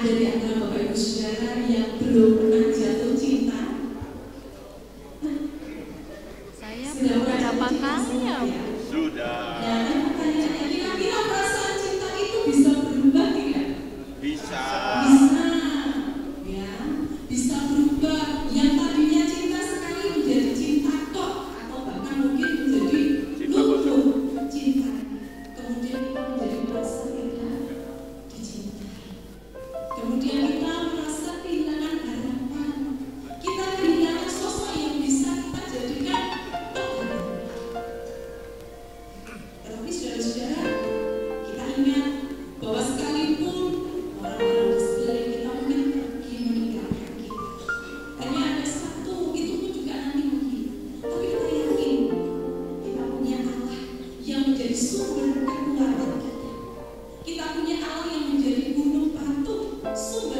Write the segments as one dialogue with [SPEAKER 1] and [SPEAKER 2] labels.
[SPEAKER 1] Ada di antara Bapak Ibu Saudara yang belum pernah jatuh cinta?
[SPEAKER 2] Saya belum berapa kali ya?
[SPEAKER 3] Sudah.
[SPEAKER 1] Nah, pertanyaannya kira-kira perasaan cinta itu bisa berubah tidak?
[SPEAKER 3] Bisa.
[SPEAKER 1] Bisa, ya, bisa berubah. Yang tadinya cinta sekali menjadi cinta tok, atau bahkan mungkin menjadi luntur cinta. Kemudian kita menjadi merasa tidak dicintai. Kemudian kita merasa kehilangan harapan. Kita kehilangan sosok yang bisa kita jadikan pegangan. Tetapi saudara-saudara, kita ingat bahwa sekalipun orang-orang di sekeliling kita mungkin pergi meninggalkan kita, hanya ada satu, itu pun juga nanti mungkin. Tapi kita yakin kita punya Allah yang menjadi sumber kekuatan kita. Kita punya Allah yang menjadi gunung batu, sumber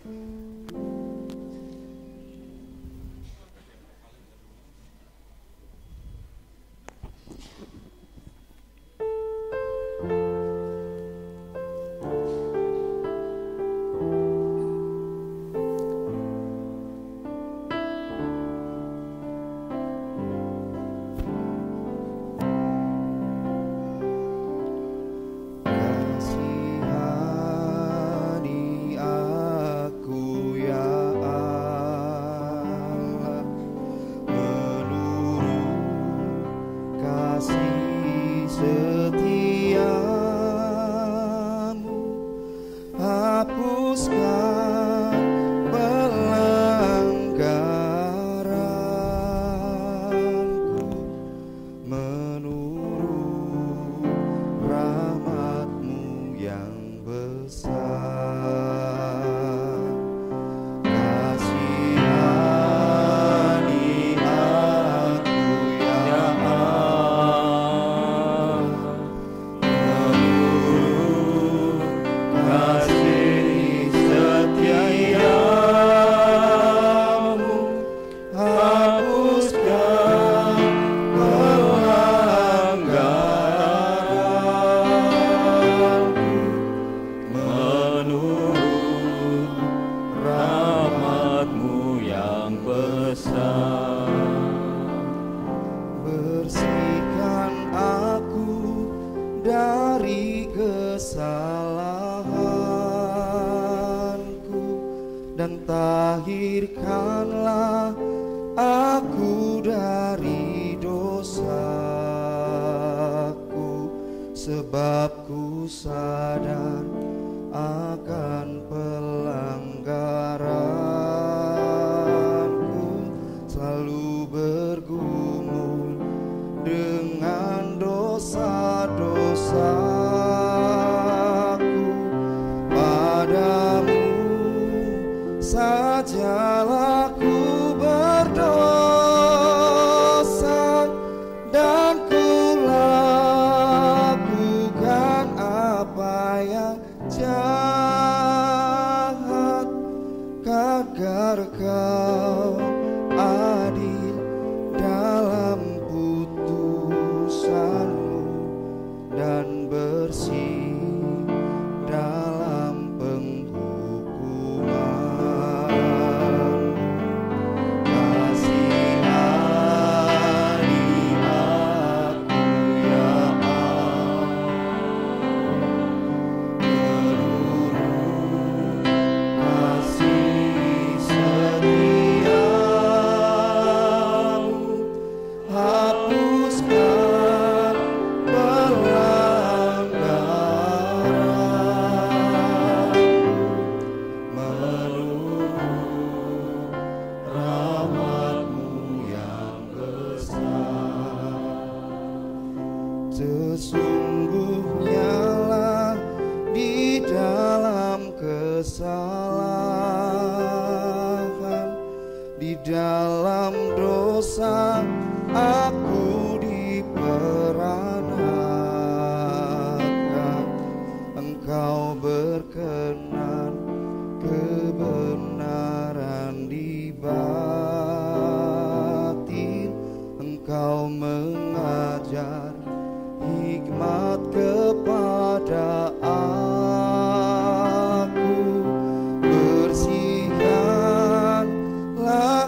[SPEAKER 4] Bersihkanlah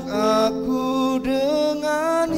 [SPEAKER 4] aku dengan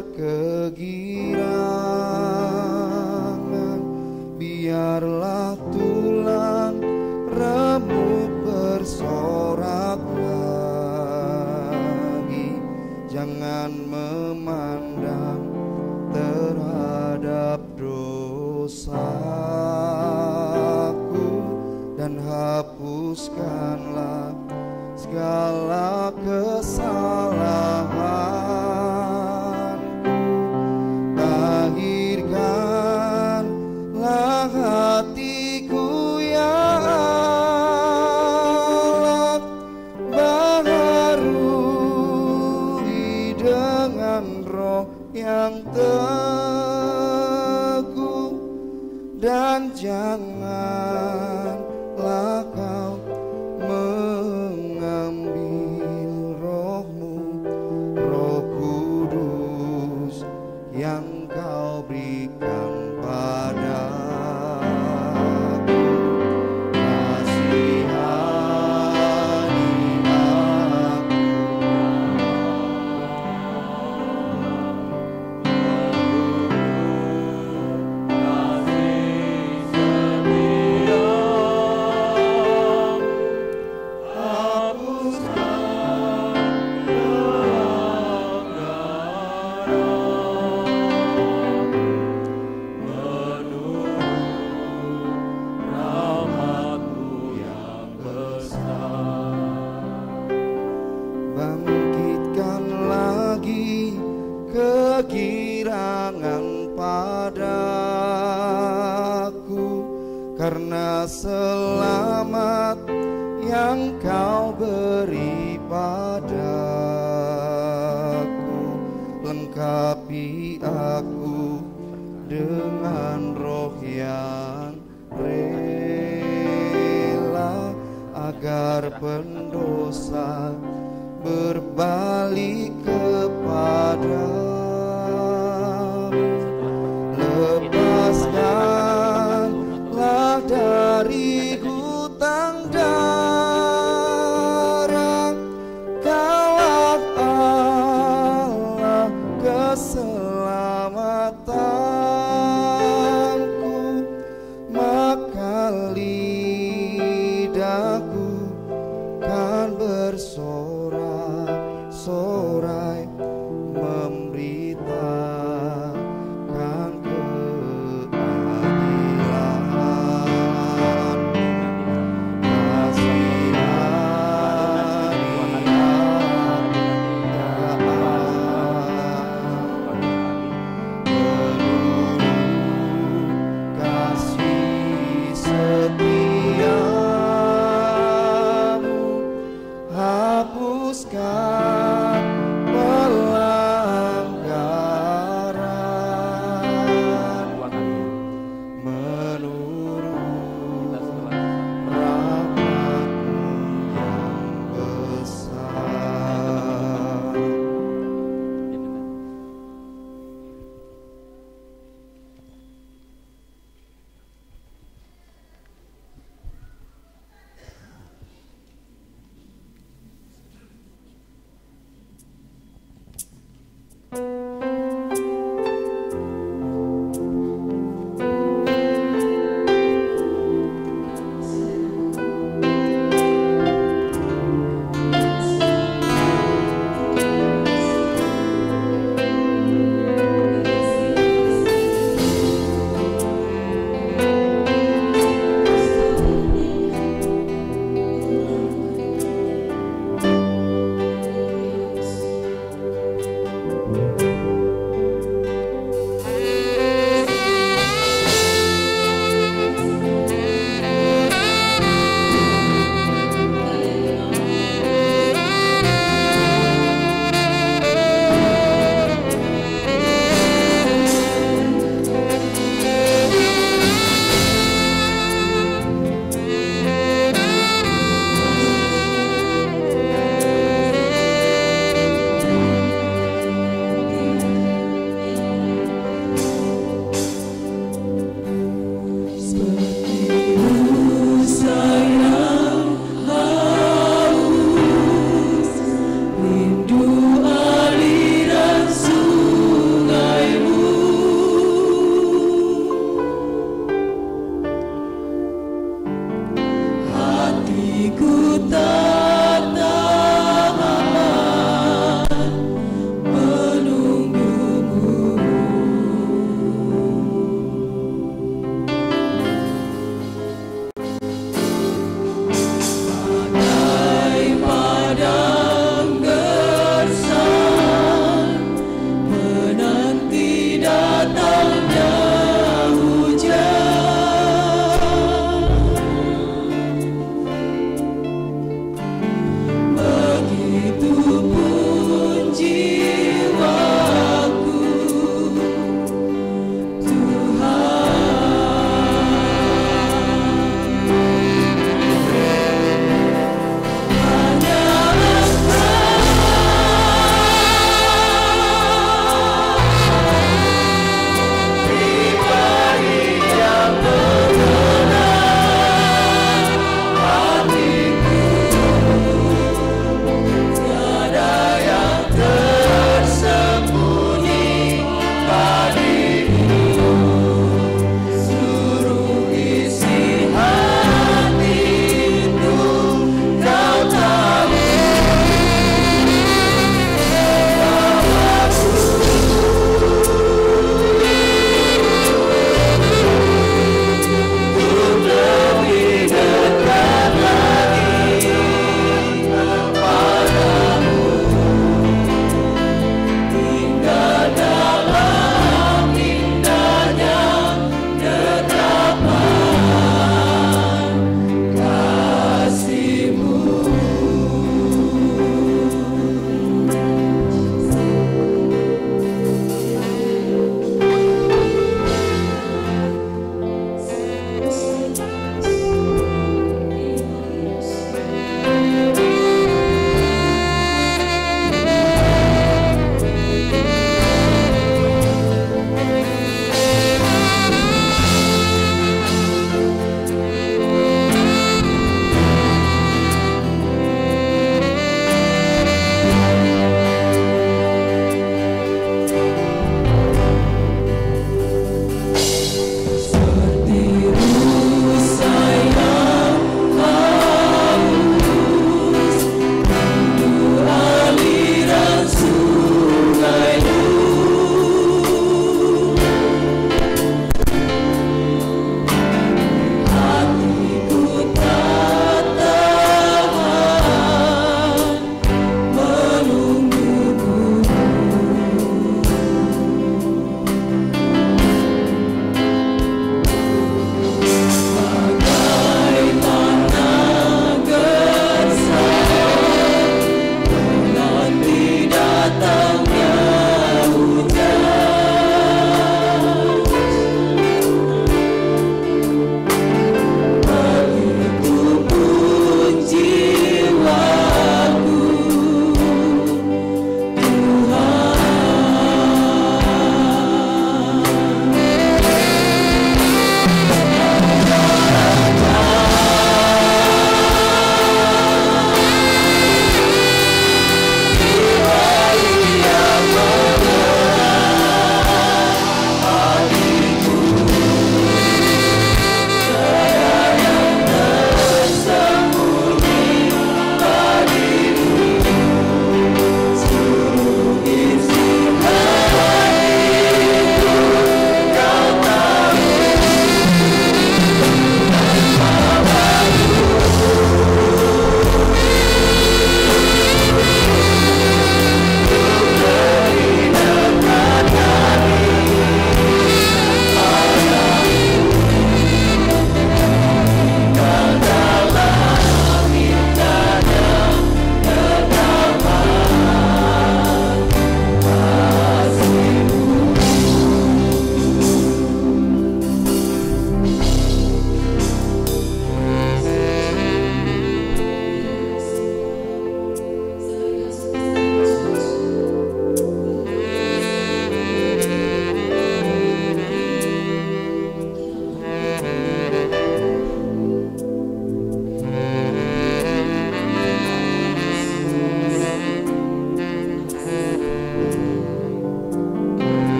[SPEAKER 4] agar kegirangan, biarlah tulang remuk bersorak lagi. Jangan memandang terhadap dosaku, dan hapuskanlah segala kesalahanku. Tahirkanlah hatiku ya Allah, baharui dengan roh yang teguh, dan janganlah kau mengambil rohmu, Roh Kudus yang kau berikan padaku. Kasihani aku, bangkitkan lagi kegirangan padaku, karena selamat yang kau beri padaku. Lengkapi aku dengan roh yang rela, agar pendosa berbalik kepadamu. Lepaskanlah dari hutang darah, Kaulah Allah keselamatanku, maka lidahku kan bersorak-sorai memberitakan keadilan. Kasihani aku,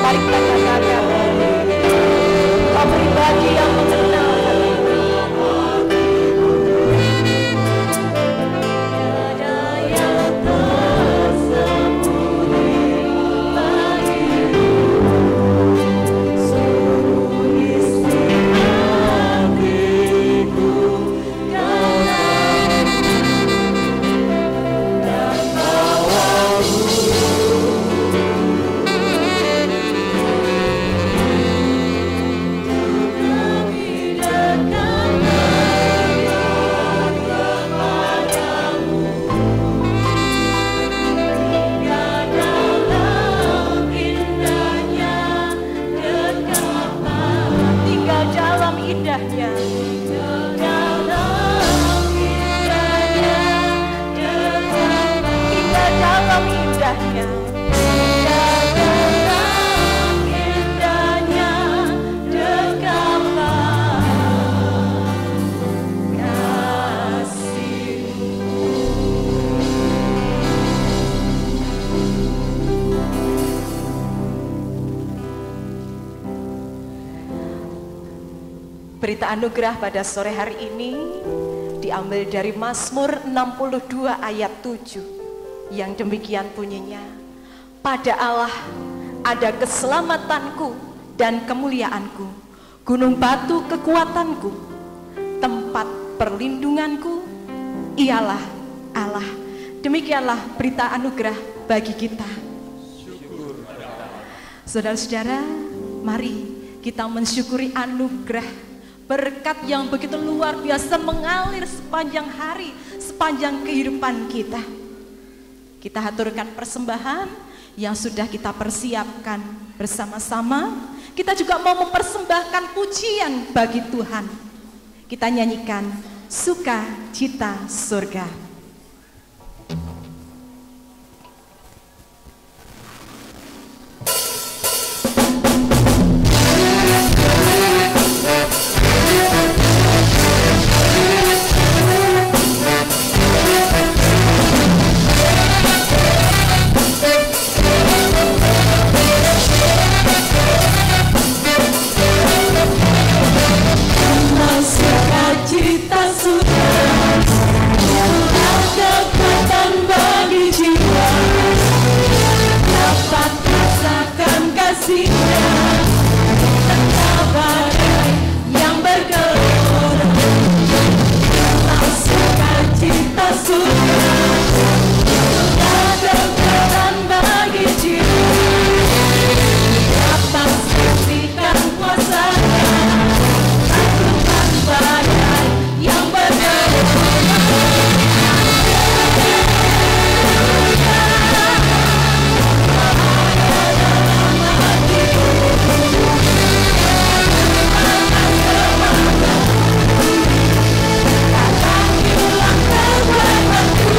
[SPEAKER 5] Mari kita katakan, Kau pribadi yang mengenal hatiku. Tiada yang tersembunyi bagimu, seluruh isi hatiku dalam dan bawamu. Indahnya, dalam indahnya, hingga dalam indahnya, dalam indahnya, dekaplah kasih-Mu. Berita anugerah pada sore hari ini diambil dari Mazmur 62 ayat 7 yang demikian bunyinya. Pada Allah ada keselamatanku dan kemuliaanku, gunung batu kekuatanku, tempat perlindunganku, ialah Allah. Demikianlah berita anugerah bagi kita. Saudara-saudara, mari kita mensyukuri anugerah berkat yang begitu luar biasa mengalir sepanjang hari, sepanjang kehidupan kita. Kita haturkan persembahan yang sudah kita persiapkan bersama-sama. Kita juga mau mempersembahkan pujian bagi Tuhan. Kita nyanyikan Sukacita Surga.
[SPEAKER 1] Sukacita surga, kekuatan bagi jiwa, dapat rasakan kasih-Nya, entah badai yang bergelora. Sukacita surga, kekuatan bagi jiwa, dapat saksikan kuasa-Nya, badai yang bergelora. Katakan ulang kekuatanku,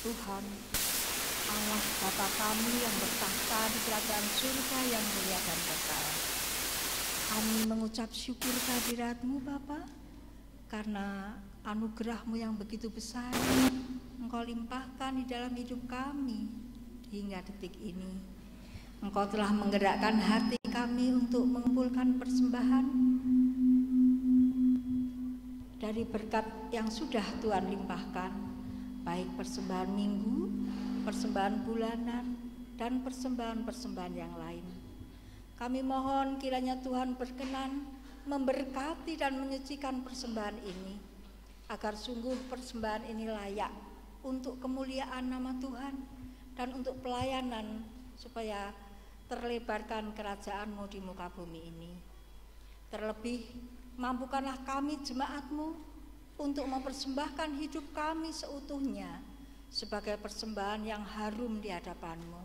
[SPEAKER 6] Tuhan, Allah Bapa kami yang bertahta di kerajaan surga yang mulia dan kekal. Kami mengucap syukur kehadirat-Mu Bapa, karena anugerah-Mu yang begitu besar Engkau limpahkan di dalam hidup kami hingga detik ini. Engkau telah menggerakkan hati kami untuk mengumpulkan persembahan dari berkat yang sudah Tuhan limpahkan, baik persembahan minggu, persembahan bulanan, dan persembahan-persembahan yang lain. Kami mohon kiranya Tuhan berkenan memberkati dan menyucikan persembahan ini, agar sungguh persembahan ini layak untuk kemuliaan nama Tuhan dan untuk pelayanan, supaya terlebarkan kerajaan-Mu di muka bumi ini. Terlebih, mampukanlah kami jemaat-Mu untuk mempersembahkan hidup kami seutuhnya sebagai persembahan yang harum di hadapan-Mu.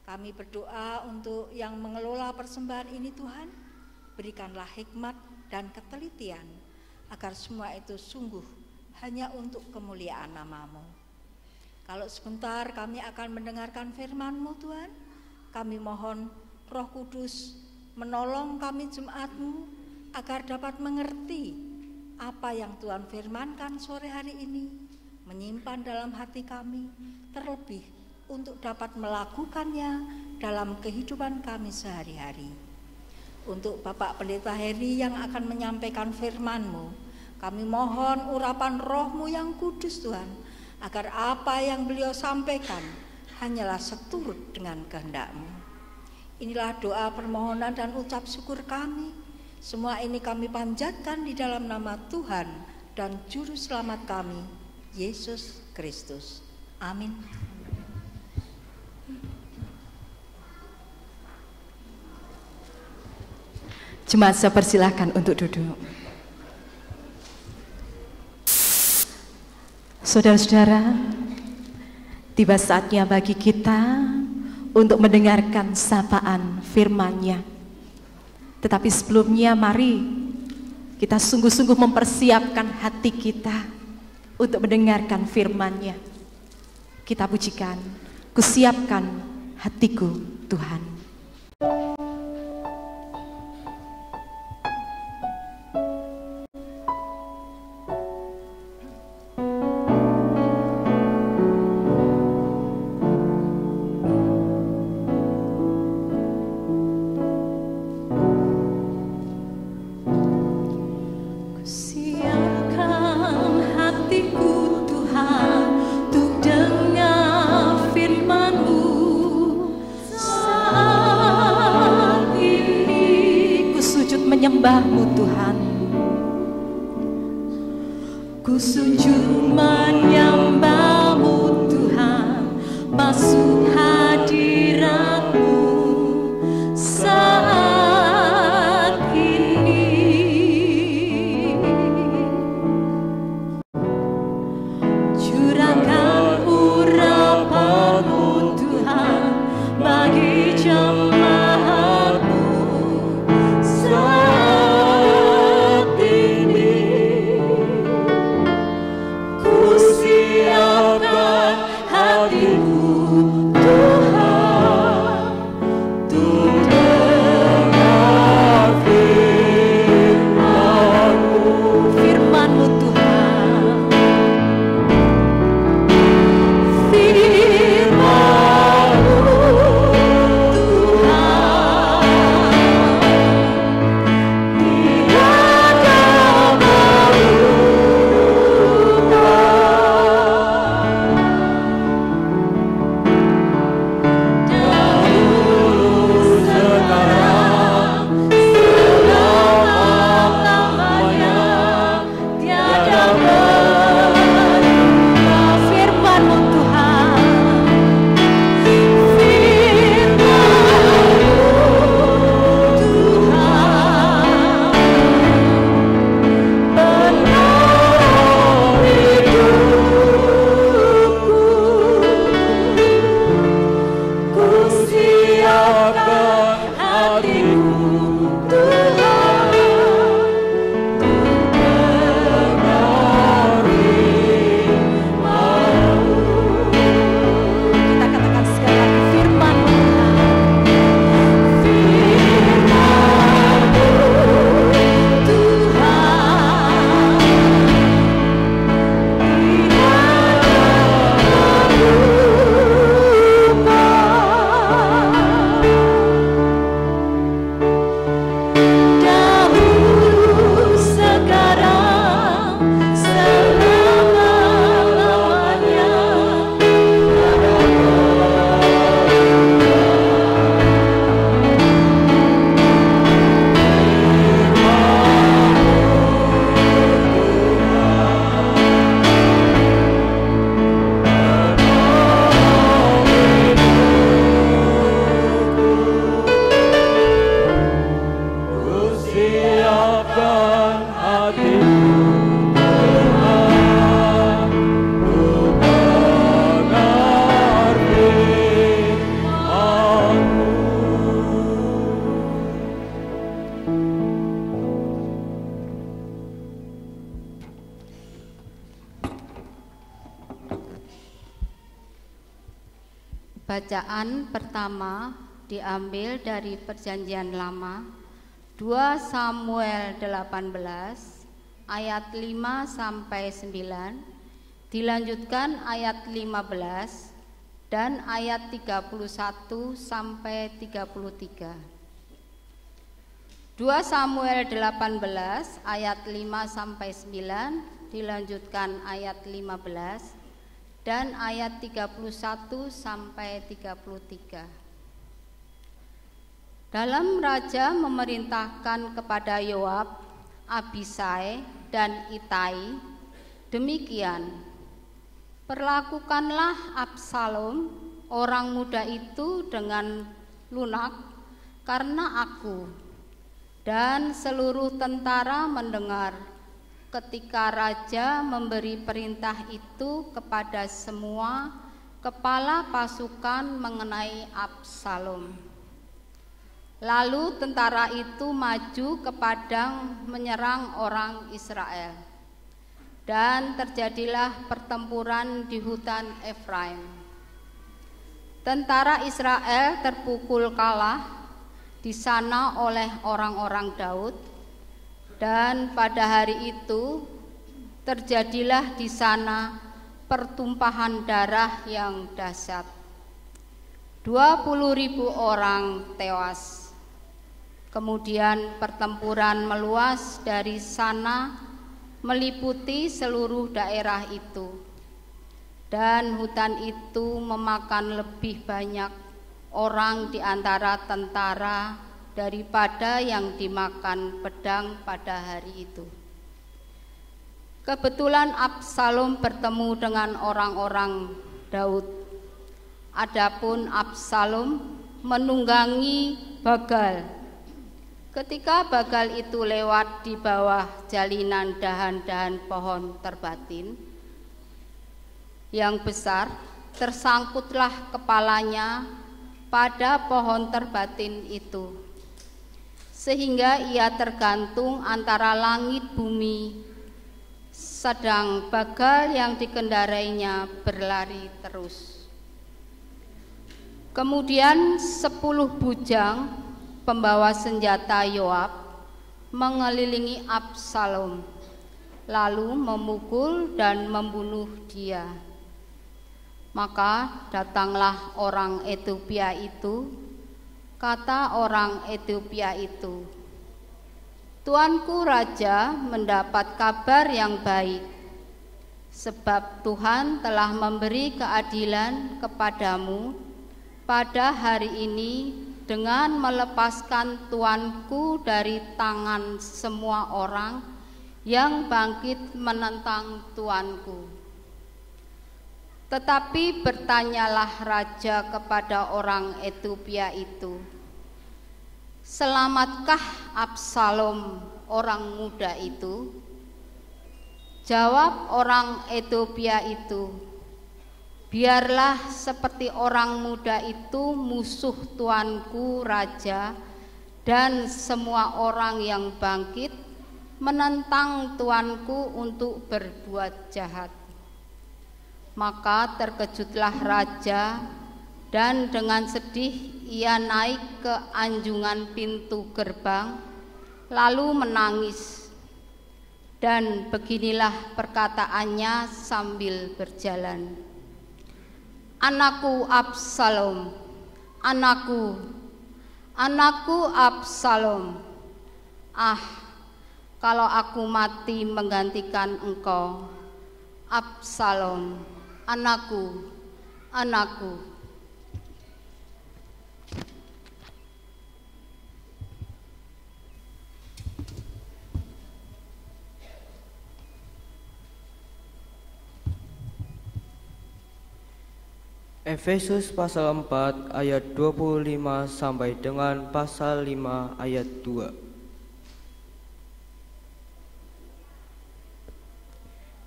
[SPEAKER 6] Kami berdoa untuk yang mengelola persembahan ini Tuhan, berikanlah hikmat dan ketelitian agar semua itu sungguh hanya untuk kemuliaan nama-Mu. Kalau sebentar kami akan mendengarkan firman-Mu Tuhan, kami mohon Roh Kudus menolong kami jemaat-Mu agar dapat mengerti apa yang Tuhan firmankan sore hari ini, menyimpan dalam hati kami, terlebih untuk dapat melakukannya dalam kehidupan kami sehari-hari. Untuk Bapak Pendeta Heri yang akan menyampaikan firman-Mu, kami mohon urapan Roh-Mu yang kudus Tuhan, agar apa yang beliau sampaikan hanyalah seturut dengan kehendak-Mu. Inilah doa permohonan dan ucap syukur kami. Semua ini kami panjatkan di dalam nama Tuhan dan Juru Selamat kami, Yesus Kristus. Amin.
[SPEAKER 5] Jemaat saya persilahkan untuk duduk. Saudara-saudara, tiba saatnya bagi kita untuk mendengarkan sapaan firman-Nya. Tetapi sebelumnya mari kita sungguh-sungguh mempersiapkan hati kita untuk mendengarkan firman-Nya. Kita pujikan, kusiapkan hatiku Tuhan. Menyembah-Mu Tuhan, ku sujud menyembah-Mu Tuhan, masuk hadirat-Mu saat ini. Curahkan urapan-Mu Tuhan bagi jemaat-Mu saat ini. Ku siap
[SPEAKER 7] Bacaan pertama diambil dari Perjanjian Lama, 2 Samuel 18 ayat 5 sampai 9, dilanjutkan ayat 15 dan ayat 31 sampai 33. 2 Samuel 18 ayat 5 sampai 9, dilanjutkan ayat 15 dan ayat 31 sampai 33. Dalam raja memerintahkan kepada Yoab, Abisai dan Itai, demikian, perlakukanlah Absalom orang muda itu dengan lunak karena aku dan seluruh tentara mendengar ketika raja memberi perintah itu kepada semua kepala pasukan mengenai Absalom. Lalu tentara itu maju ke padang menyerang orang Israel, dan terjadilah pertempuran di hutan Efraim. Tentara Israel terpukul kalah di sana oleh orang-orang Daud, dan pada hari itu terjadilah di sana pertumpahan darah yang dahsyat. 20.000 orang tewas. Kemudian pertempuran meluas dari sana meliputi seluruh daerah itu, dan hutan itu memakan lebih banyak orang di antara tentara daripada yang dimakan pedang pada hari itu. Kebetulan Absalom bertemu dengan orang-orang Daud. Adapun Absalom menunggangi Bagal. Ketika Bagal itu lewat di bawah jalinan dahan-dahan pohon terbatin yang besar, tersangkutlah kepalanya pada pohon terbatin itu, sehingga ia tergantung antara langit bumi, sedang Bagal yang dikendarainya berlari terus. Kemudian 10 bujang pembawa senjata Yoab mengelilingi Absalom, lalu memukul dan membunuh dia. Maka datanglah orang Etiopia itu, kata orang Etiopia itu, "Tuanku Raja mendapat kabar yang baik, sebab Tuhan telah memberi keadilan kepadamu pada hari ini dengan melepaskan tuanku dari tangan semua orang yang bangkit menentang tuanku." Tetapi bertanyalah raja kepada orang Etiopia itu, "Selamatkah Absalom orang muda itu?" Jawab orang Etiopia itu, "Biarlah seperti orang muda itu musuh tuanku raja, dan semua orang yang bangkit menentang tuanku untuk berbuat jahat." Maka terkejutlah raja, dan dengan sedih ia naik ke anjungan pintu gerbang, lalu menangis. Dan beginilah perkataannya sambil berjalan, "Anakku Absalom, anakku, anakku Absalom. Ah, kalau aku mati menggantikan engkau, Absalom, anakku, anakku."
[SPEAKER 8] Efesus pasal 4 ayat 25 sampai dengan pasal 5 ayat 2.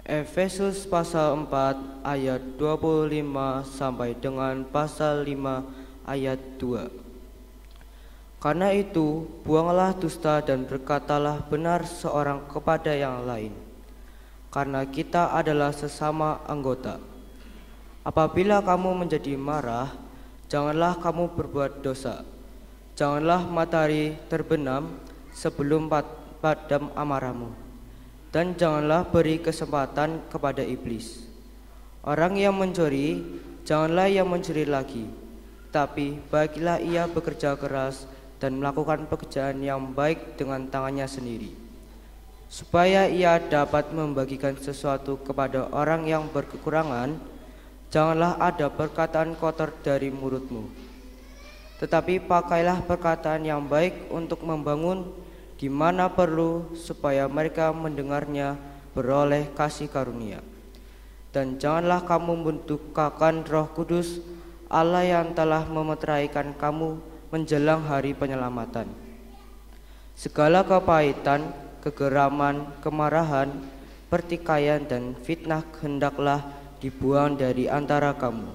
[SPEAKER 8] Efesus pasal 4 ayat 25 sampai dengan pasal 5 ayat 2. Karena itu, buanglah dusta dan berkatalah benar seorang kepada yang lain, karena kita adalah sesama anggota. Apabila kamu menjadi marah, Janganlah kamu berbuat dosa. Janganlah matahari terbenam sebelum padam amarahmu. Dan janganlah beri kesempatan kepada iblis. Orang yang mencuri, janganlah ia mencuri lagi, tapi baiklah ia bekerja keras dan melakukan pekerjaan yang baik dengan tangannya sendiri, supaya ia dapat membagikan sesuatu kepada orang yang berkekurangan. Janganlah ada perkataan kotor dari mulutmu, tetapi pakailah perkataan yang baik untuk membangun di mana perlu, supaya mereka mendengarnya beroleh kasih karunia. Dan janganlah kamu mendukakan Roh Kudus Allah yang telah memeteraikan kamu menjelang hari penyelamatan. Segala kepahitan, kegeraman, kemarahan, pertikaian, dan fitnah hendaklah dibuang dari antara kamu.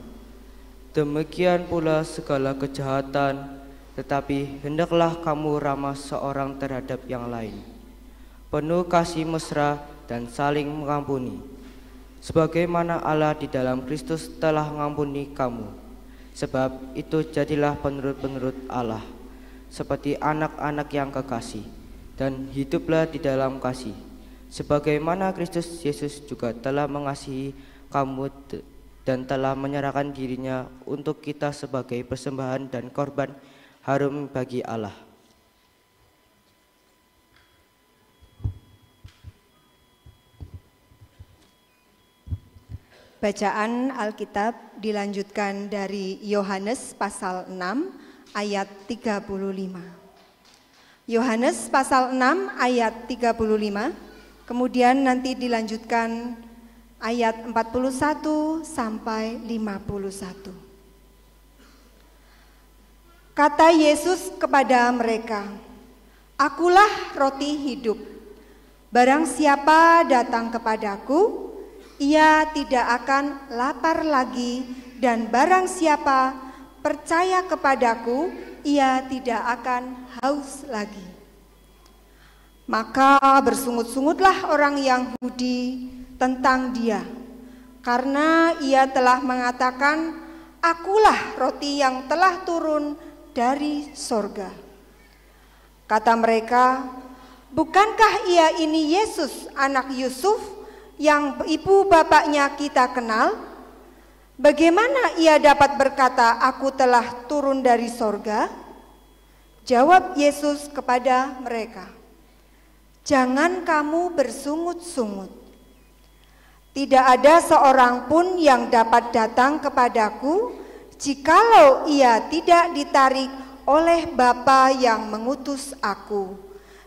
[SPEAKER 8] Demikian pula segala kejahatan, tetapi hendaklah kamu ramah seorang terhadap yang lain, penuh kasih mesra dan saling mengampuni, sebagaimana Allah di dalam Kristus telah mengampuni kamu. Sebab itu jadilah penerus-penerus Allah, seperti anak-anak yang kekasih, dan hiduplah di dalam kasih, sebagaimana Kristus Yesus juga telah mengasihi kamu dan telah menyerahkan dirinya untuk kita sebagai persembahan dan korban harum bagi Allah.
[SPEAKER 9] Bacaan Alkitab dilanjutkan dari Yohanes pasal 6 ayat 35. Yohanes pasal 6 ayat 35, kemudian nanti dilanjutkan ayat 41 sampai 51. Kata Yesus kepada mereka, "Akulah roti hidup. Barang siapa datang kepadaku, ia tidak akan lapar lagi, dan barang siapa percaya kepadaku, ia tidak akan haus lagi." Maka bersungut-sungutlah orang Yahudi tentang dia, karena ia telah mengatakan, "Akulah roti yang telah turun dari sorga." Kata mereka, "Bukankah ia ini Yesus anak Yusuf, yang ibu bapaknya kita kenal? Bagaimana ia dapat berkata, 'Aku telah turun dari sorga'?" Jawab Yesus kepada mereka, "Jangan kamu bersungut-sungut. Tidak ada seorang pun yang dapat datang kepadaku jikalau ia tidak ditarik oleh Bapa yang mengutus aku,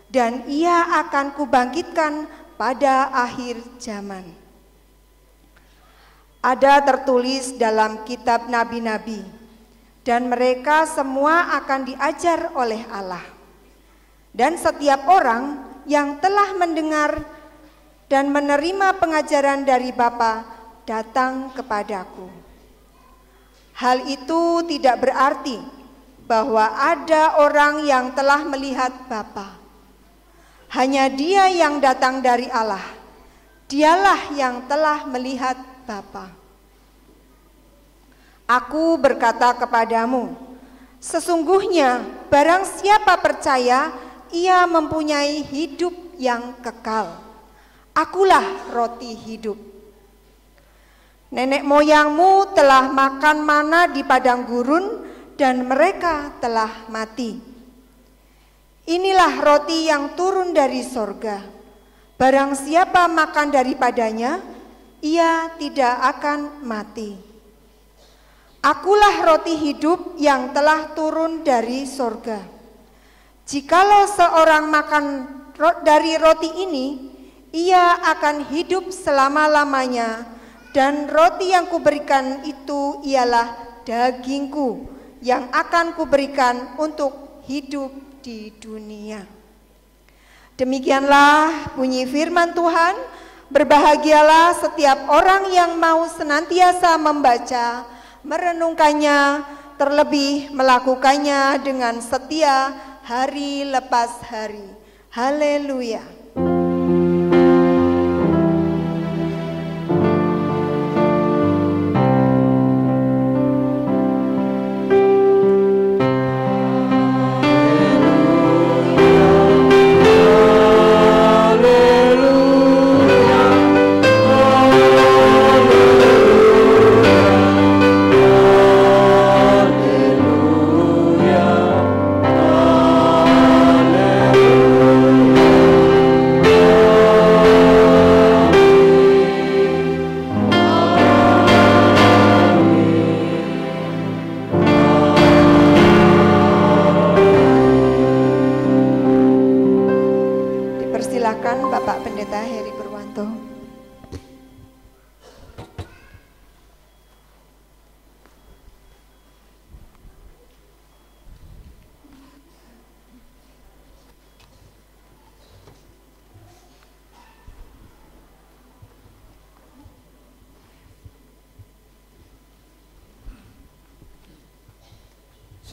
[SPEAKER 9] dan ia akan kubangkitkan pada akhir zaman." Ada tertulis dalam kitab nabi-nabi, dan mereka semua akan diajar oleh Allah. Dan setiap orang yang telah mendengar dan menerima pengajaran dari Bapa datang kepadaku. Hal itu tidak berarti bahwa ada orang yang telah melihat Bapa. Hanya Dia yang datang dari Allah. Dialah yang telah melihat Bapa. Aku berkata kepadamu, sesungguhnya barang siapa percaya, ia mempunyai hidup yang kekal. Akulah roti hidup. Nenek moyangmu telah makan mana di padang gurun, dan mereka telah mati. Inilah roti yang turun dari sorga. Barang siapa makan daripadanya, ia tidak akan mati. Akulah roti hidup yang telah turun dari sorga. Jikalau seorang makan dari roti ini, ia akan hidup selama-lamanya, dan roti yang kuberikan itu ialah dagingku yang akan kuberikan untuk hidup di dunia. Demikianlah bunyi firman Tuhan. Berbahagialah setiap orang yang mau senantiasa membaca, merenungkannya, terlebih melakukannya dengan setia hari lepas hari. Haleluya.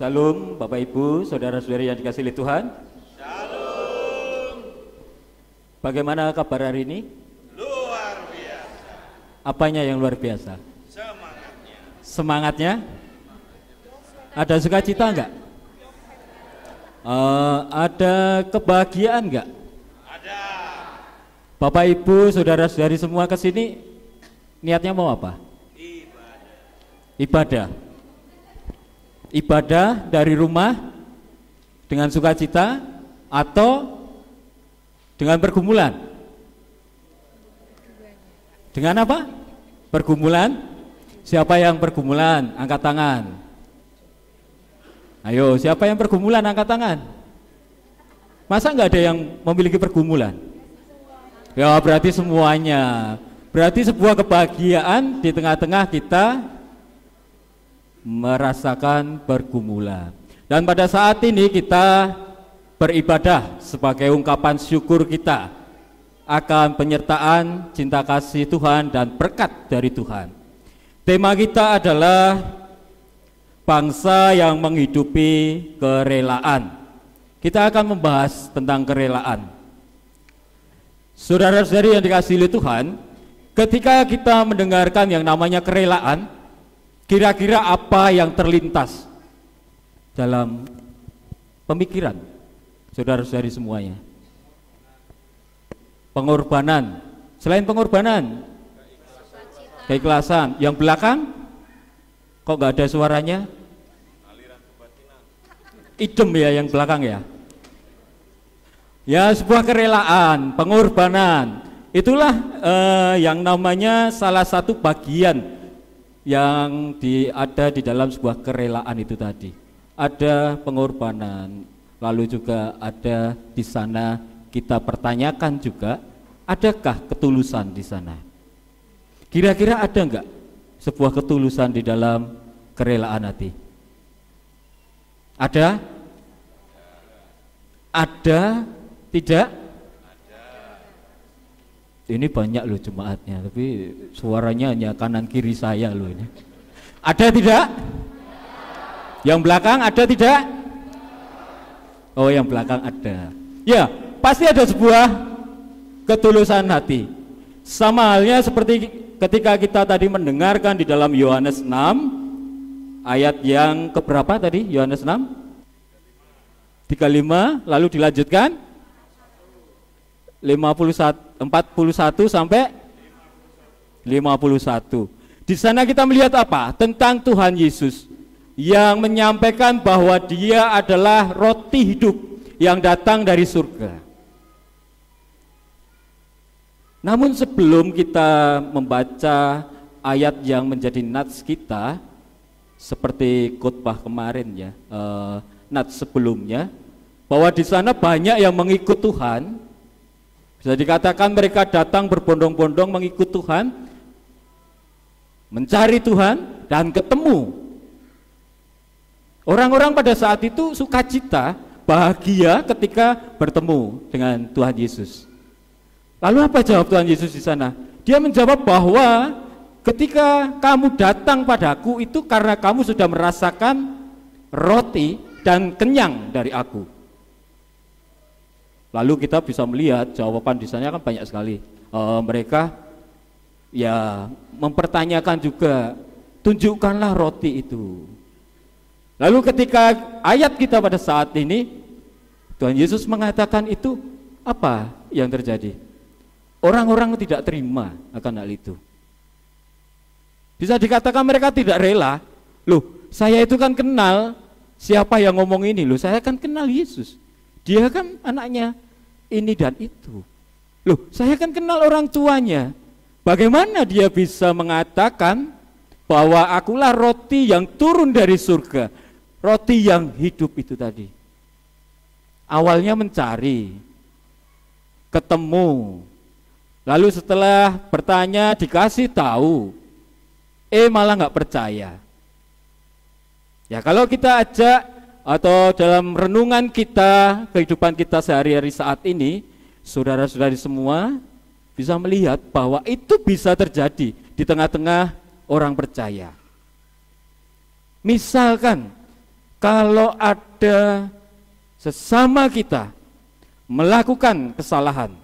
[SPEAKER 10] Shalom Bapak Ibu, saudara-saudari yang dikasihi oleh Tuhan.
[SPEAKER 3] Shalom.
[SPEAKER 10] Bagaimana kabar hari ini?
[SPEAKER 3] Luar biasa.
[SPEAKER 10] Apanya yang luar biasa?
[SPEAKER 3] Semangatnya.
[SPEAKER 10] Semangatnya? Ada sukacita enggak? Ada kebahagiaan enggak?
[SPEAKER 3] Ada.
[SPEAKER 10] Bapak Ibu, saudara-saudari semua ke sini niatnya mau apa? Ibadah. Ibadah dari rumah dengan sukacita atau dengan pergumulan? Dengan apa? Pergumulan? Siapa yang pergumulan? Angkat tangan. Ayo, siapa yang pergumulan? Angkat tangan. Masa nggak ada yang memiliki pergumulan? Ya, berarti semuanya. Berarti sebuah kebahagiaan di tengah-tengah kita merasakan pergumulan. Dan pada saat ini kita beribadah sebagai ungkapan syukur kita akan penyertaan cinta kasih Tuhan dan berkat dari Tuhan. Tema kita adalah bangsa yang menghidupi kerelaan. Kita akan membahas tentang kerelaan. Saudara-saudari yang dikasihi oleh Tuhan, ketika kita mendengarkan yang namanya kerelaan, kira-kira apa yang terlintas dalam pemikiran saudara-saudari semuanya? Pengorbanan. Selain pengorbanan, keikhlasan. Yang belakang, kok nggak ada suaranya? Idem ya yang belakang ya. Ya, sebuah kerelaan, pengorbanan. Itulah yang namanya salah satu bagian yang ada di dalam sebuah kerelaan itu tadi. Ada pengorbanan, lalu juga ada di sana kita pertanyakan juga, adakah ketulusan di sana? Kira-kira ada enggak sebuah ketulusan di dalam kerelaan hati? Ada? Ada? Tidak? Ini banyak loh jemaatnya, tapi suaranya hanya kanan kiri saya loh ini. Ada tidak? Yang belakang ada tidak? Oh, yang belakang ada. Ya, pasti ada sebuah ketulusan hati. Sama halnya seperti ketika kita tadi mendengarkan di dalam Yohanes 6 ayat yang keberapa tadi? Yohanes 6 35, lalu dilanjutkan 41 sampai 51. Di sana kita melihat apa? Tentang Tuhan Yesus yang menyampaikan bahwa Dia adalah roti hidup yang datang dari surga. Namun sebelum kita membaca ayat yang menjadi nats kita, seperti khotbah kemarin ya, nats sebelumnya, bahwa di sana banyak yang mengikut Tuhan. Bisa dikatakan mereka datang berbondong-bondong mengikut Tuhan, mencari Tuhan dan ketemu. Orang-orang pada saat itu sukacita, bahagia ketika bertemu dengan Tuhan Yesus. Lalu apa jawab Tuhan Yesus di sana? Dia menjawab bahwa ketika kamu datang padaku itu karena kamu sudah merasakan roti dan kenyang dari aku. Lalu kita bisa melihat jawaban di sana kan banyak sekali. Mereka ya mempertanyakan juga, tunjukkanlah roti itu. Lalu ketika ayat kita pada saat ini, Tuhan Yesus mengatakan itu, apa yang terjadi? Orang-orang tidak terima akan hal itu. Bisa dikatakan mereka tidak rela. Loh, saya itu kan kenal siapa yang ngomong ini. Loh, saya kan kenal Yesus. Dia kan anaknya ini dan itu. Loh, saya kan kenal orang tuanya. Bagaimana dia bisa mengatakan bahwa akulah roti yang turun dari surga, roti yang hidup itu tadi? Awalnya mencari, ketemu, lalu setelah bertanya dikasih tahu, malah nggak percaya. Ya, kalau kita ajak atau dalam renungan kita, kehidupan kita sehari-hari saat ini, saudara-saudari semua bisa melihat bahwa itu bisa terjadi di tengah-tengah orang percaya. Misalkan kalau ada sesama kita melakukan kesalahan,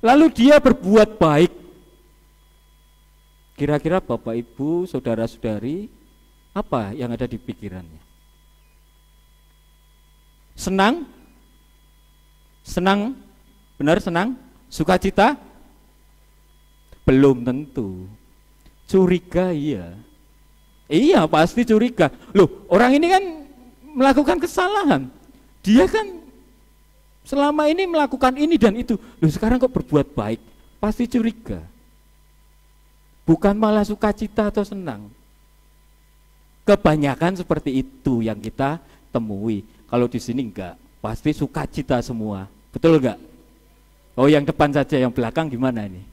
[SPEAKER 10] lalu dia berbuat baik, kira-kira Bapak Ibu, saudara-saudari, apa yang ada di pikirannya? Senang? Senang? Benar senang? Sukacita? Belum tentu. Curiga iya. Iya pasti curiga. Loh, orang ini kan melakukan kesalahan. Dia kan selama ini melakukan ini dan itu. Loh, sekarang kok berbuat baik? Pasti curiga. Bukan malah sukacita atau senang. Kebanyakan seperti itu yang kita temui. Kalau di sini enggak, pasti sukacita semua. Betul enggak? Oh, yang depan saja, yang belakang gimana ini?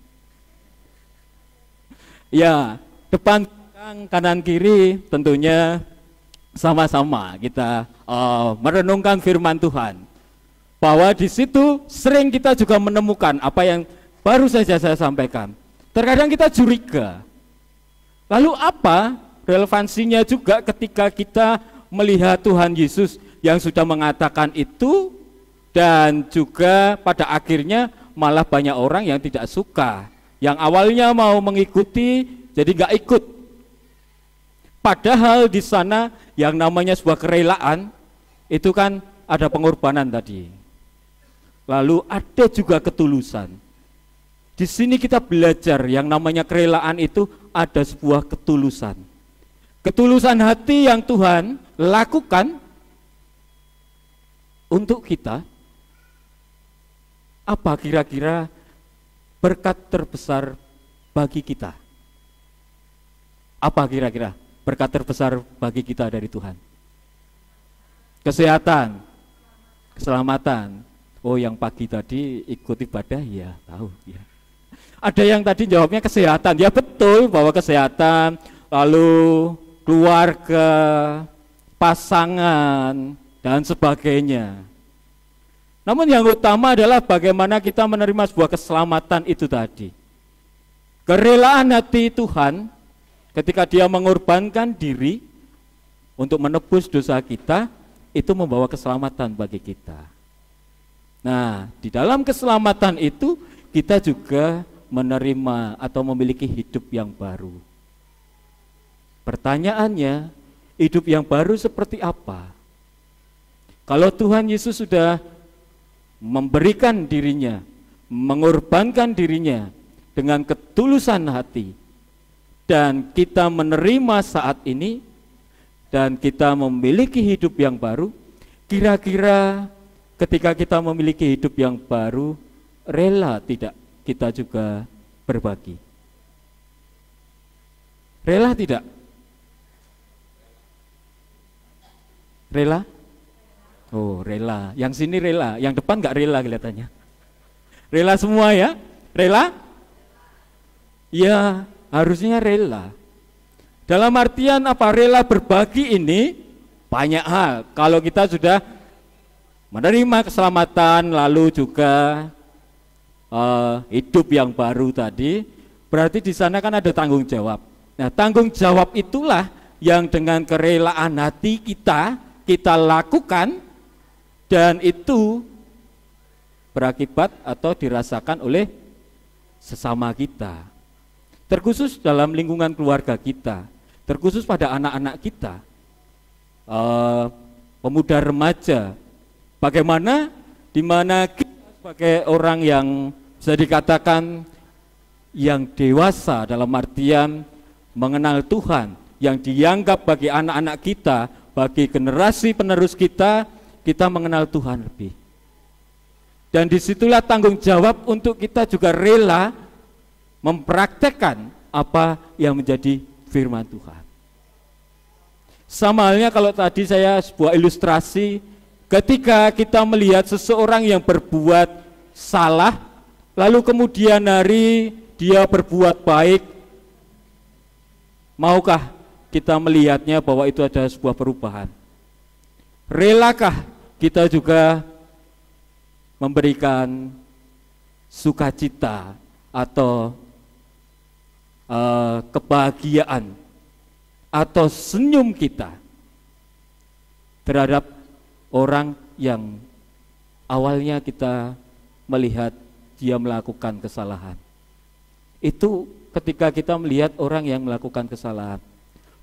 [SPEAKER 10] Ya, depan, belakang, kanan, kiri tentunya sama-sama kita merenungkan firman Tuhan. Bahwa di situ sering kita juga menemukan apa yang baru saja saya sampaikan. Terkadang kita curiga. Lalu apa relevansinya juga ketika kita melihat Tuhan Yesus yang sudah mengatakan itu, dan juga pada akhirnya malah banyak orang yang tidak suka, yang awalnya mau mengikuti jadi nggak ikut. Padahal di sana yang namanya sebuah kerelaan itu kan ada pengorbanan tadi, lalu ada juga ketulusan. Di sini kita belajar yang namanya kerelaan itu ada sebuah ketulusan, ketulusan hati yang Tuhan lakukan untuk kita. Apa kira-kira berkat terbesar bagi kita? Apa kira-kira berkat terbesar bagi kita dari Tuhan? Kesehatan, keselamatan. Oh, yang pagi tadi ikut ibadah ya tahu ya. Ada yang tadi jawabnya kesehatan. Ya betul bahwa kesehatan, lalu keluarga, pasangan dan sebagainya. Namun yang utama adalah bagaimana kita menerima sebuah keselamatan itu tadi. Kerelaan hati Tuhan ketika dia mengorbankan diri untuk menebus dosa kita, itu membawa keselamatan bagi kita. Nah, di dalam keselamatan itu kita juga menerima atau memiliki hidup yang baru. Pertanyaannya, hidup yang baru seperti apa? Kalau Tuhan Yesus sudah memberikan dirinya, mengorbankan dirinya dengan ketulusan hati, dan kita menerima saat ini, dan kita memiliki hidup yang baru, kira-kira ketika kita memiliki hidup yang baru, rela tidak kita juga berbagi? Rela tidak? Rela? Oh, rela. Yang sini rela, yang depan nggak rela kelihatannya. Rela semua ya? Rela? Ya, harusnya rela. Dalam artian apa? Rela berbagi ini banyak hal. Kalau kita sudah menerima keselamatan, lalu juga hidup yang baru tadi, berarti di sana kan ada tanggung jawab. Nah, tanggung jawab itulah yang dengan kerelaan hati kita lakukan, dan itu berakibat atau dirasakan oleh sesama kita. Terkhusus dalam lingkungan keluarga kita, terkhusus pada anak-anak kita, pemuda remaja. Bagaimana di mana kita sebagai orang yang bisa dikatakan yang dewasa dalam artian mengenal Tuhan, yang dianggap bagi anak-anak kita, bagi generasi penerus kita mengenal Tuhan lebih. Dan disitulah tanggung jawab untuk kita juga rela mempraktekkan apa yang menjadi firman Tuhan. Sama halnya kalau tadi saya sebuah ilustrasi, ketika kita melihat seseorang yang berbuat salah, lalu kemudian hari dia berbuat baik, maukah kita melihatnya bahwa itu ada sebuah perubahan? Relakah kita juga memberikan sukacita atau kebahagiaan atau senyum kita terhadap orang yang awalnya kita melihat dia melakukan kesalahan. Itu ketika kita melihat orang yang melakukan kesalahan.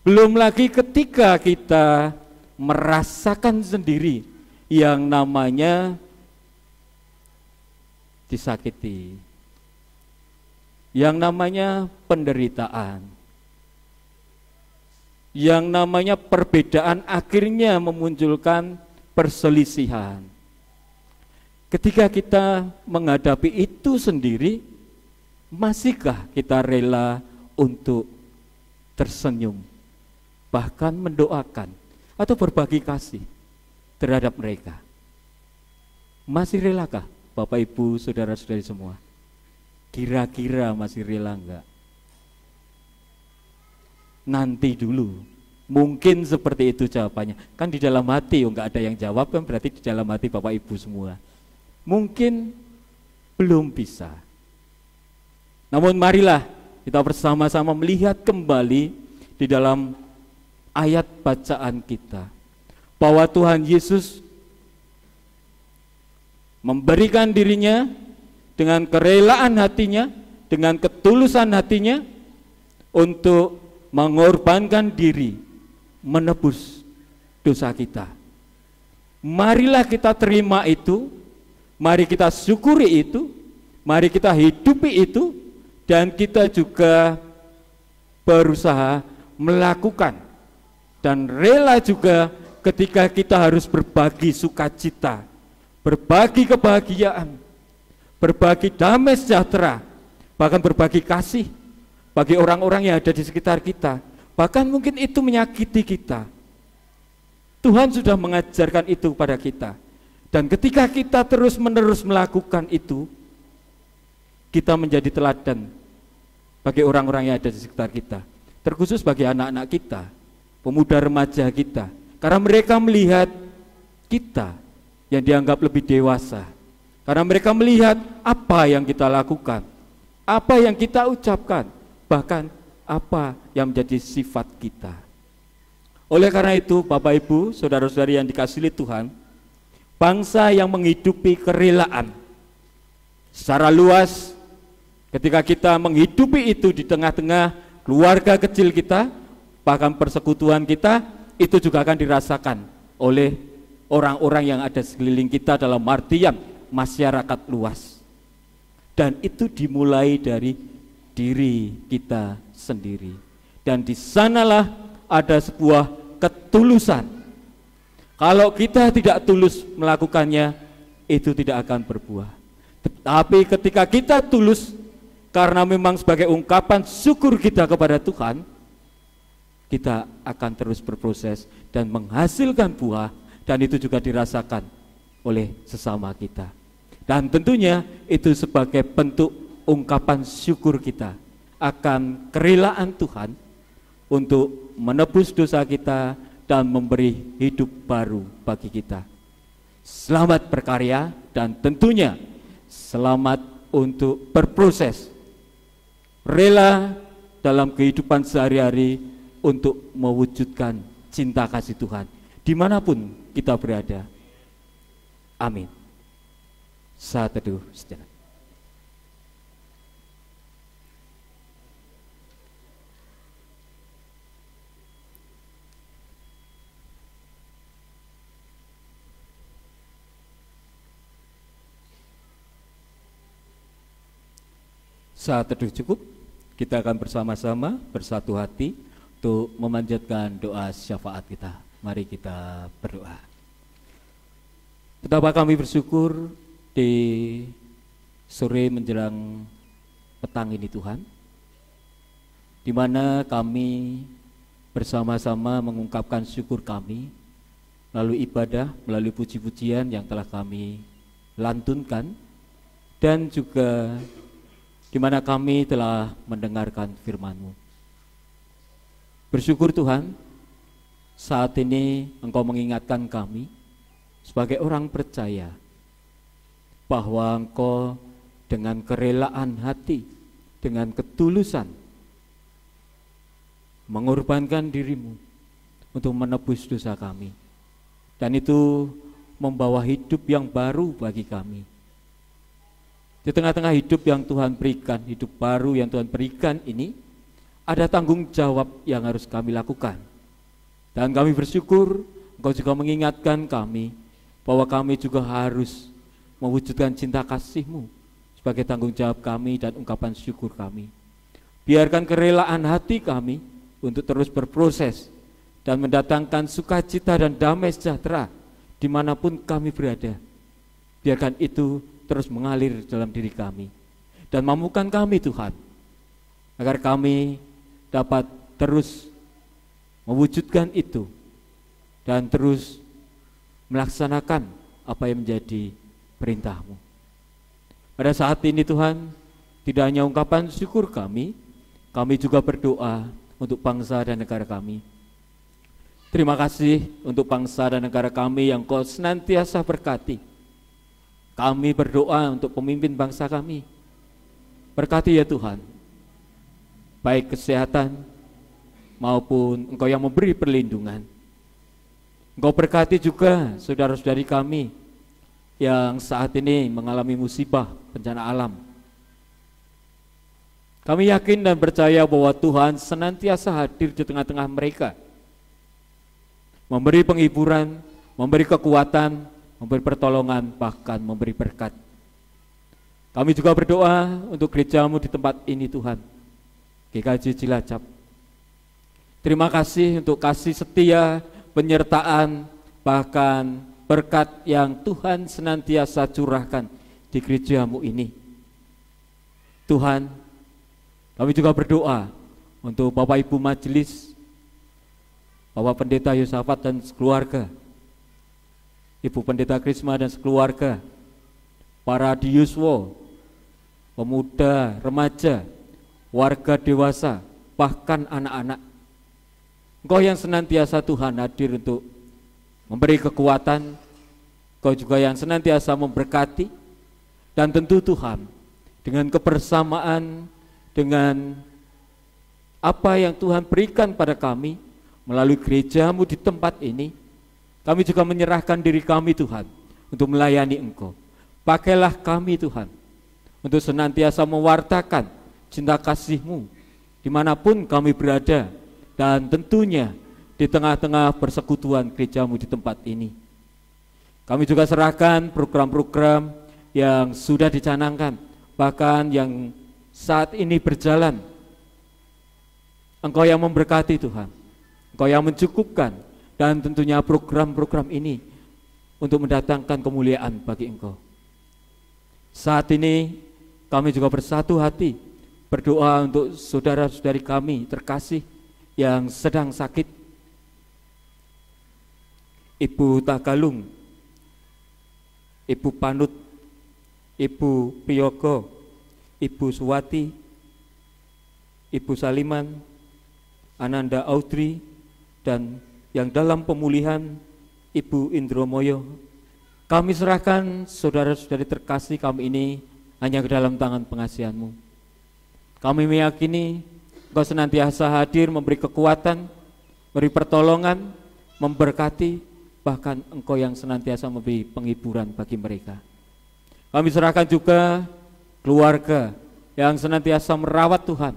[SPEAKER 10] Belum lagi ketika kita merasakan sendiri yang namanya disakiti, yang namanya penderitaan, yang namanya perbedaan akhirnya memunculkan perselisihan. Ketika kita menghadapi itu sendiri, masihkah kita rela untuk tersenyum, bahkan mendoakan atau berbagi kasih terhadap mereka? Masih relakah Bapak Ibu saudara-saudari semua? Kira-kira masih rela enggak? Nanti dulu, mungkin seperti itu jawabannya. Kan di dalam hati, enggak ada yang jawab, kan berarti di dalam hati Bapak Ibu semua. Mungkin belum bisa. Namun marilah kita bersama-sama melihat kembali di dalam ayat bacaan kita, bahwa Tuhan Yesus memberikan dirinya dengan kerelaan hatinya, dengan ketulusan hatinya untuk mengorbankan diri, menebus dosa kita. Marilah kita terima itu, mari kita syukuri itu, mari kita hidupi itu, dan kita juga berusaha melakukan dan rela juga ketika kita harus berbagi sukacita, berbagi kebahagiaan, berbagi damai sejahtera, bahkan berbagi kasih bagi orang-orang yang ada di sekitar kita, bahkan mungkin itu menyakiti kita. Tuhan sudah mengajarkan itu pada kita, dan ketika kita terus-menerus melakukan itu, kita menjadi teladan bagi orang-orang yang ada di sekitar kita, terkhusus bagi anak-anak kita, pemuda remaja kita, karena mereka melihat kita yang dianggap lebih dewasa, karena mereka melihat apa yang kita lakukan, apa yang kita ucapkan, bahkan apa yang menjadi sifat kita. Oleh karena itu, Bapak Ibu, saudara-saudari yang dikasihi Tuhan, bangsa yang menghidupi kerelaan secara luas, ketika kita menghidupi itu di tengah-tengah keluarga kecil kita, bahkan persekutuan kita, itu juga akan dirasakan oleh orang-orang yang ada sekeliling kita dalam artian masyarakat luas. Dan itu dimulai dari diri kita sendiri. Dan di sanalah ada sebuah ketulusan. Kalau kita tidak tulus melakukannya, itu tidak akan berbuah. Tetapi ketika kita tulus, karena memang sebagai ungkapan syukur kita kepada Tuhan, kita akan terus berproses dan menghasilkan buah, dan itu juga dirasakan oleh sesama kita. Dan tentunya itu sebagai bentuk ungkapan syukur kita akan kerelaan Tuhan untuk menebus dosa kita dan memberi hidup baru bagi kita. Selamat berkarya, dan tentunya selamat untuk berproses, rela dalam kehidupan sehari-hari untuk mewujudkan cinta kasih Tuhan dimanapun kita berada. Amin. Saat teduh sejenak. Saat teduh cukup, kita akan bersama-sama bersatu hati untuk memanjatkan doa syafaat kita. Mari kita berdoa. Betapa kami bersyukur di sore menjelang petang ini Tuhan, di mana kami bersama-sama mengungkapkan syukur kami melalui ibadah, melalui puji-pujian yang telah kami lantunkan, dan juga di mana kami telah mendengarkan firman-Mu. Bersyukur Tuhan, saat ini Engkau mengingatkan kami sebagai orang percaya bahwa Engkau dengan kerelaan hati, dengan ketulusan mengorbankan diri-Mu untuk menebus dosa kami. dan itu membawa hidup yang baru bagi kami. Di tengah-tengah hidup yang Tuhan berikan, hidup baru yang Tuhan berikan ini, ada tanggung jawab yang harus kami lakukan. Dan kami bersyukur Engkau juga mengingatkan kami bahwa kami juga harus mewujudkan cinta kasih-Mu sebagai tanggung jawab kami dan ungkapan syukur kami. Biarkan kerelaan hati kami untuk terus berproses dan mendatangkan sukacita dan damai sejahtera dimanapun kami berada. Biarkan itu terus mengalir dalam diri kami dan mampukan kami Tuhan, agar kami dapat terus mewujudkan itu dan terus melaksanakan apa yang menjadi perintah-Mu. Pada saat ini Tuhan, tidak hanya ungkapan syukur kami juga berdoa untuk bangsa dan negara kami. Terima kasih untuk bangsa dan negara kami yang Kau senantiasa berkati. Kami berdoa untuk pemimpin bangsa kami. Berkati ya Tuhan, baik kesehatan maupun Engkau yang memberi perlindungan. Engkau berkati juga saudara-saudari kami yang saat ini mengalami musibah bencana alam. Kami yakin dan percaya bahwa Tuhan senantiasa hadir di tengah-tengah mereka, memberi penghiburan, memberi kekuatan, memberi pertolongan, bahkan memberi berkat. Kami juga berdoa untuk gereja-Mu di tempat ini Tuhan, GKJ Cilacap. Terima kasih untuk kasih setia, penyertaan, bahkan berkat yang Tuhan senantiasa curahkan di gereja-Mu ini. Tuhan, kami juga berdoa untuk Bapak Ibu Majelis, Bapak Pendeta Yosafat dan sekeluarga, Ibu Pendeta Krisma dan sekeluarga, para diuswo, pemuda, remaja, warga dewasa, bahkan anak-anak. Engkau yang senantiasa Tuhan hadir untuk memberi kekuatan, Engkau juga yang senantiasa memberkati, dan tentu Tuhan dengan kebersamaan, dengan apa yang Tuhan berikan pada kami melalui gereja-Mu di tempat ini, kami juga menyerahkan diri kami Tuhan untuk melayani Engkau. Pakailah kami Tuhan untuk senantiasa mewartakan cinta kasih-Mu dimanapun kami berada, dan tentunya di tengah-tengah persekutuan gereja-Mu di tempat ini. Kami juga serahkan program-program yang sudah dicanangkan, bahkan yang saat ini berjalan. Engkau yang memberkati Tuhan, Engkau yang mencukupkan, dan tentunya program-program ini untuk mendatangkan kemuliaan bagi Engkau. Saat ini kami juga bersatu hati berdoa untuk saudara-saudari kami terkasih yang sedang sakit. Ibu Tagalung, Ibu Panut, Ibu Piyogo, Ibu Suwati, Ibu Saliman, Ananda Audrey, dan yang dalam pemulihan Ibu Indromoyo. Kami serahkan saudara-saudari terkasih kami ini hanya ke dalam tangan pengasihan-Mu. Kami meyakini Engkau senantiasa hadir memberi kekuatan, memberi pertolongan, memberkati, bahkan Engkau yang senantiasa memberi penghiburan bagi mereka. Kami serahkan juga keluarga yang senantiasa merawat Tuhan.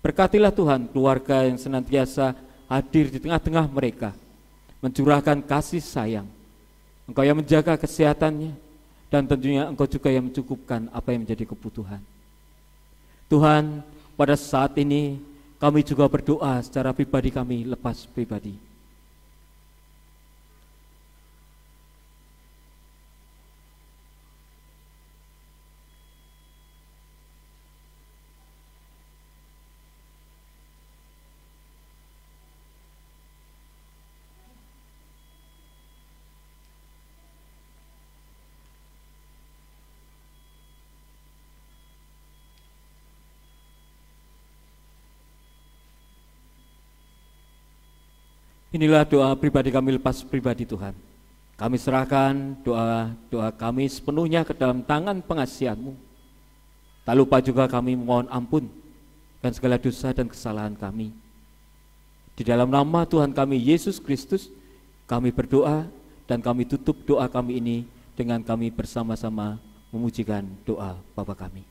[SPEAKER 10] Berkatilah Tuhan keluarga yang senantiasa hadir di tengah-tengah mereka, mencurahkan kasih sayang. Engkau yang menjaga kesehatannya, dan tentunya Engkau juga yang mencukupkan apa yang menjadi kebutuhan. Tuhan, pada saat ini kami juga berdoa secara pribadi, kami lepas pribadi. Inilah doa pribadi kami lepas pribadi Tuhan. Kami serahkan doa kami sepenuhnya ke dalam tangan pengasihan-Mu. Tak lupa juga kami mohon ampun dan segala dosa dan kesalahan kami. Di dalam nama Tuhan kami Yesus Kristus, Kami berdoa dan kami tutup doa kami ini dengan kami bersama-sama memujikan doa Bapa kami.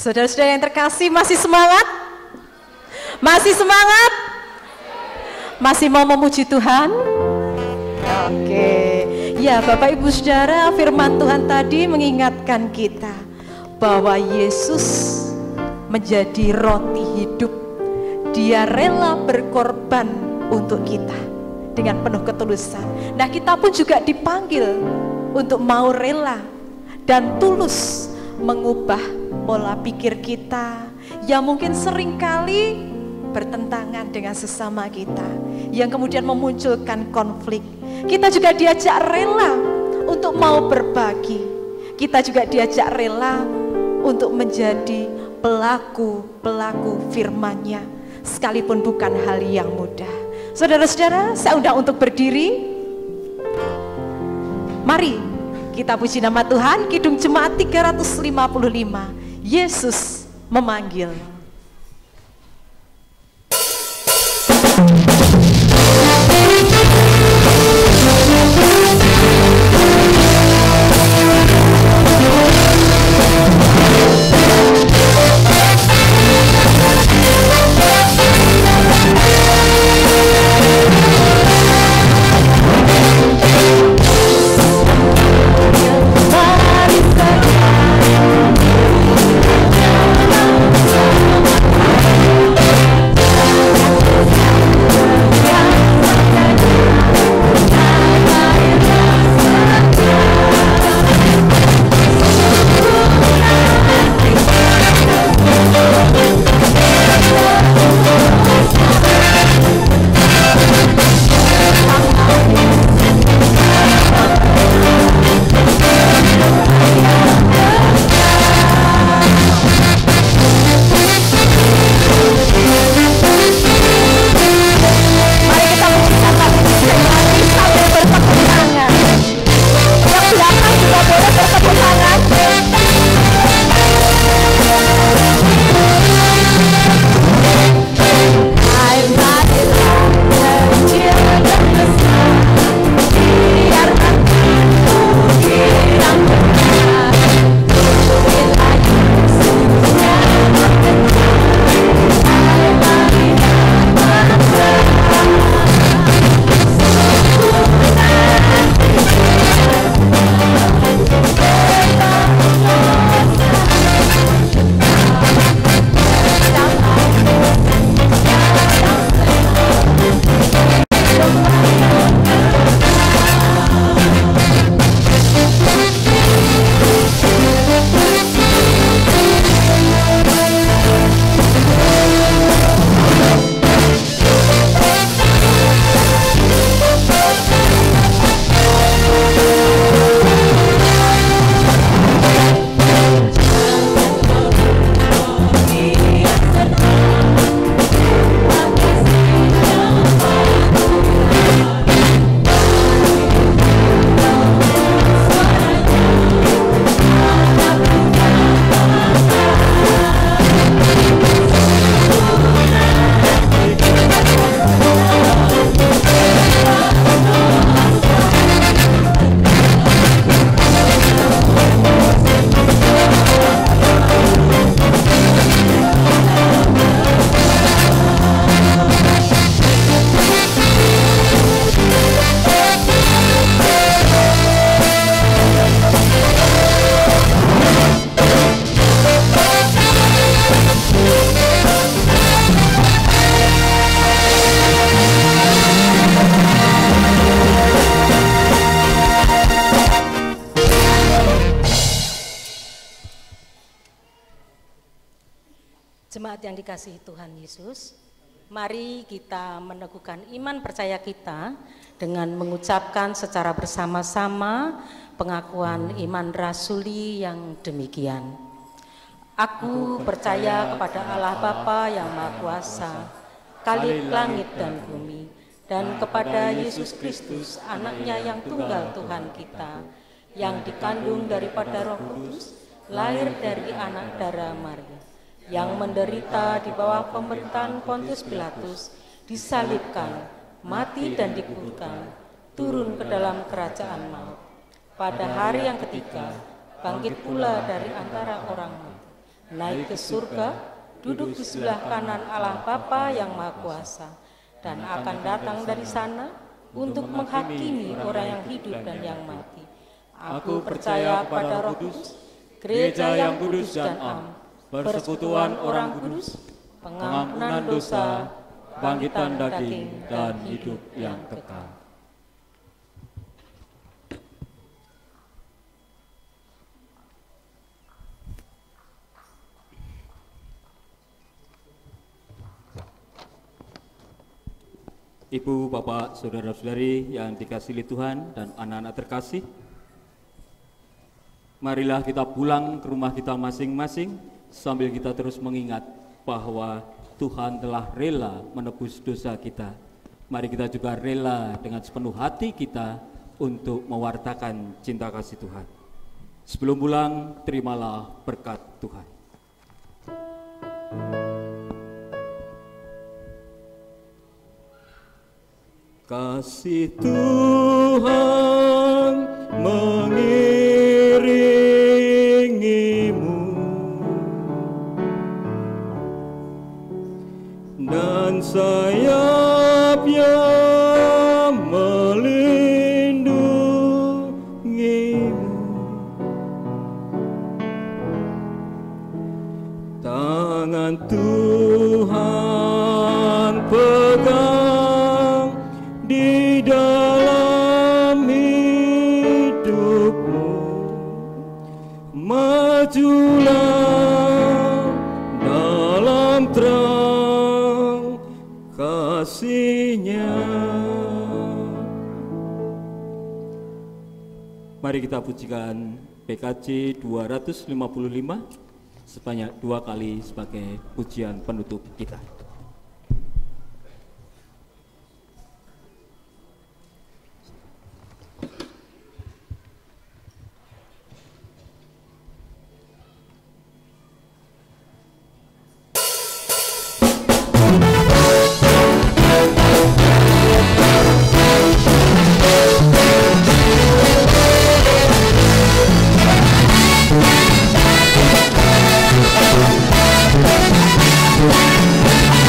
[SPEAKER 11] Saudara-saudara yang terkasih, masih semangat? Masih semangat? Masih mau memuji Tuhan? Oke. Ya, Bapak Ibu Saudara, firman Tuhan tadi mengingatkan kita bahwa Yesus menjadi roti hidup. Dia rela berkorban untuk kita dengan penuh ketulusan. Nah, kita pun juga dipanggil untuk mau rela dan tulus mengubah pola pikir kita yang mungkin seringkali bertentangan dengan sesama kita, yang kemudian memunculkan konflik. Kita juga diajak rela untuk mau berbagi. Kita juga diajak rela untuk menjadi pelaku-pelaku firman-Nya, sekalipun bukan hal yang mudah. Saudara-saudara, saya undang untuk berdiri. Mari kita puji nama Tuhan. Kidung Jemaat 355, Yesus memanggil.
[SPEAKER 5] Mari saja
[SPEAKER 11] Jemaat yang dikasihi Tuhan Yesus, mari kita meneguhkan iman percaya kita dengan mengucapkan secara bersama-sama pengakuan iman rasuli yang demikian. Aku percaya kepada Allah Bapa yang Maha Kuasa, Khalik langit dan bumi, dan kepada Yesus Kristus, Anaknya yang tunggal Tuhan kita, yang dikandung daripada Roh Kudus, lahir dari anak darah Maria, yang menderita di bawah pemerintahan Pontius Pilatus, disalibkan, mati dan dikuburkan, turun ke dalam kerajaan maut. Pada hari yang ketiga, bangkit pula dari antara orang mati, naik ke surga, duduk di sebelah kanan Allah Bapa yang Maha Kuasa, dan akan datang dari sana untuk menghakimi orang yang hidup dan yang mati. Aku percaya kepada Roh Kudus, gereja yang kudus dan am, persekutuan orang kudus, pengampunan dosa, bangkitan daging, dan hidup yang kekal.
[SPEAKER 10] Ibu, Bapak, Saudara-saudari yang dikasihi Tuhan dan anak-anak terkasih, marilah kita pulang ke rumah kita masing-masing sambil kita terus mengingat bahwa Tuhan telah rela menebus dosa kita. Mari kita juga rela dengan sepenuh hati kita untuk mewartakan cinta kasih Tuhan. Sebelum pulang, terimalah berkat Tuhan. Kasih Tuhan mengiringimu dan sayapnya melindungimu. Tangan Tuhan pegang di dalam hidupmu, majulah dalam terang kasih-Nya. Mari kita pujikan PKJ 255 sebanyak 2 kali sebagai pujian penutup kita.
[SPEAKER 12] We'll be right back.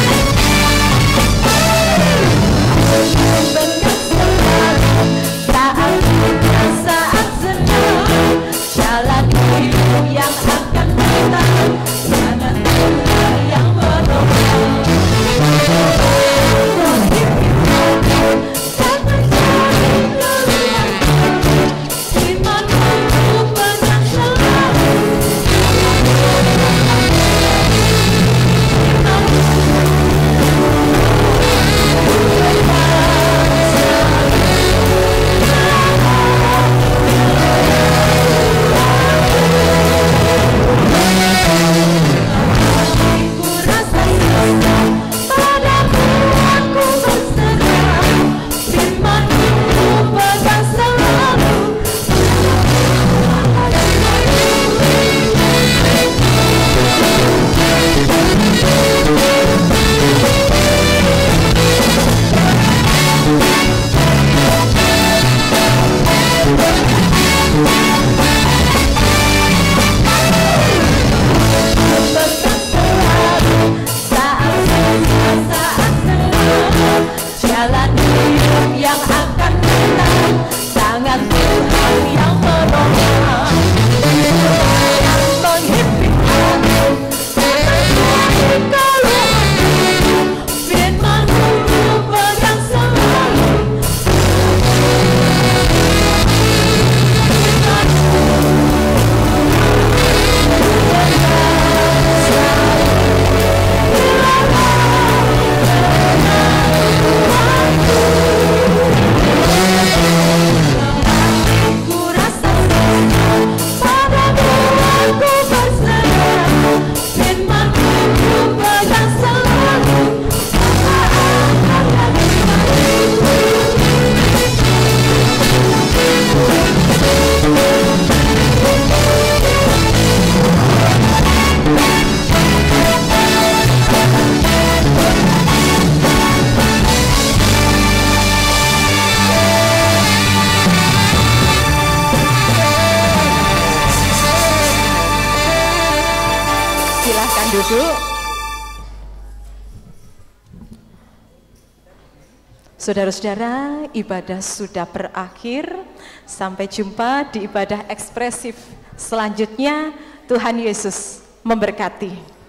[SPEAKER 11] duduk. Saudara-saudara, ibadah sudah berakhir. Sampai jumpa di ibadah ekspresif selanjutnya. Tuhan Yesus memberkati.